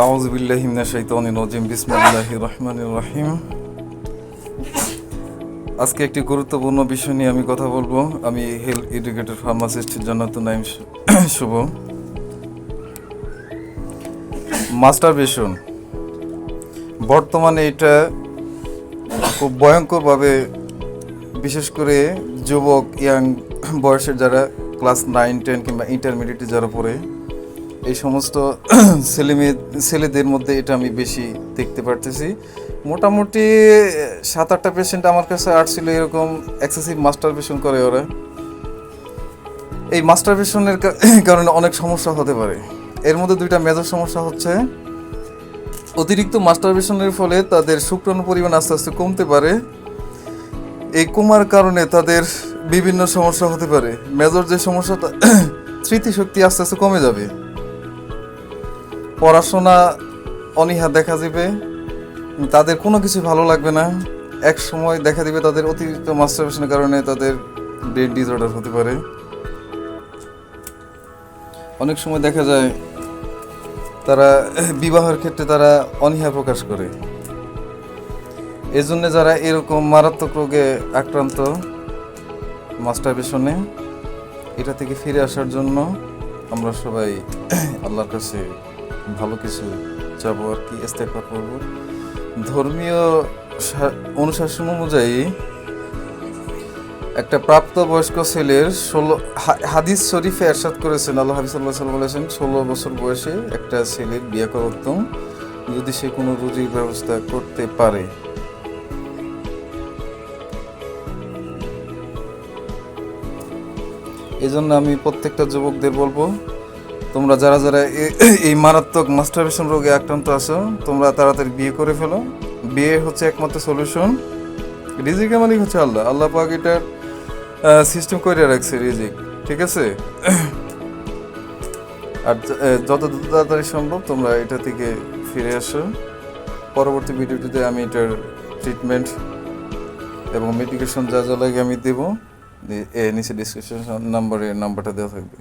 আউযু বিল্লাহি মিনাশ শাইতানির রাজিম। বিসমিল্লাহির রহমানির রহিম। আজকে একটি গুরুত্বপূর্ণ বিষয় নিয়ে আমি কথা বলবো। আমি health educator pharmacist Jannatun Naim Shuvo. Masturbation বর্তমানে এটা খুব ভয়ঙ্করভাবে, বিশেষ করে যুবক ইয়াং বয়সের যারা ক্লাস 9-10 কিংবা ইন্টারমিডিয়েটে যারা পড়ে, এই সমস্ত ছেলেদের মধ্যে এটা আমি বেশি দেখতে পারতেছি। মোটামুটি 7-8টা পেশেন্ট আমার কাছে আসছিল এরকম এক্সেসিভ মাস্টারবেশন করে ওরা। এই মাস্টারবেশনের কারণে অনেক সমস্যা হতে পারে। এর মধ্যে দুইটা মেজর সমস্যা হচ্ছে, অতিরিক্ত মাস্টারবেশনের ফলে তাদের শুক্রাণু পরিমাণ আস্তে আস্তে কমতে পারে। এই কমার কারণে তাদের বিভিন্ন সমস্যা হতে পারে। মেজর যে সমস্যাটা, স্মৃতিশক্তি আস্তে আস্তে কমে যাবে, পড়াশোনা অনীহা দেখা দিবে, তাদের কোনো কিছু ভালো লাগবে না। এক সময় দেখা দিবে তাদের অতিরিক্ত মাস্টারবেশনের কারণে তাদের ব্রেন ডিসঅর্ডার হতে পারে। অনেক সময় দেখা যায় তারা বিবাহের ক্ষেত্রে তারা অনীহা প্রকাশ করে। এজন্য যারা এরকম মারাত্মক রোগে আক্রান্ত মাস্টারবেশনে, এটা থেকে ফিরে আসার জন্য আমরা সবাই আল্লাহর কাছে ভালো কিছু চাবো আর কি, ইস্তেগফার করব। ধর্মীয় অনুশাসন অনুযায়ী একটা প্রাপ্তবয়স্ক ছেলের হাদিস শরীফে এরশাদ করেছেন, আল্লাহ হাবিব সাল্লাল্লাহু আলাইহি ওয়াসাল্লাম বলেছেন, 16 বছর বয়সে একটা ছেলের বিয়ে করা উত্তম, যদি সে কোনো রুজির ব্যবস্থা করতে পারে। এজন্য আমি প্রত্যেকটা যুবকদের বলবো, তোমরা যারা যারা এই মারাত্মক মাস্টারবেশন রোগে আক্রান্ত আছো, তোমরা তাড়াতাড়ি বিয়ে করে ফেলো। বিয়ে হচ্ছে একমাত্র সলিউশন। রিজিকের মালিক হচ্ছে আল্লাহ। আল্লাহ পাক এটার সিস্টেম করে রাখছে রিজিক, ঠিক আছে? আর যত তাড়াতাড়ি সম্ভব তোমরা এটা থেকে ফিরে আসো। পরবর্তী ভিডিওটিতে আমি এটার ট্রিটমেন্ট এবং মেডিকেশন যা যা লাগে আমি দেবো। নিচে ডিসক্রিপশন নাম্বারটা দেওয়া থাকবে।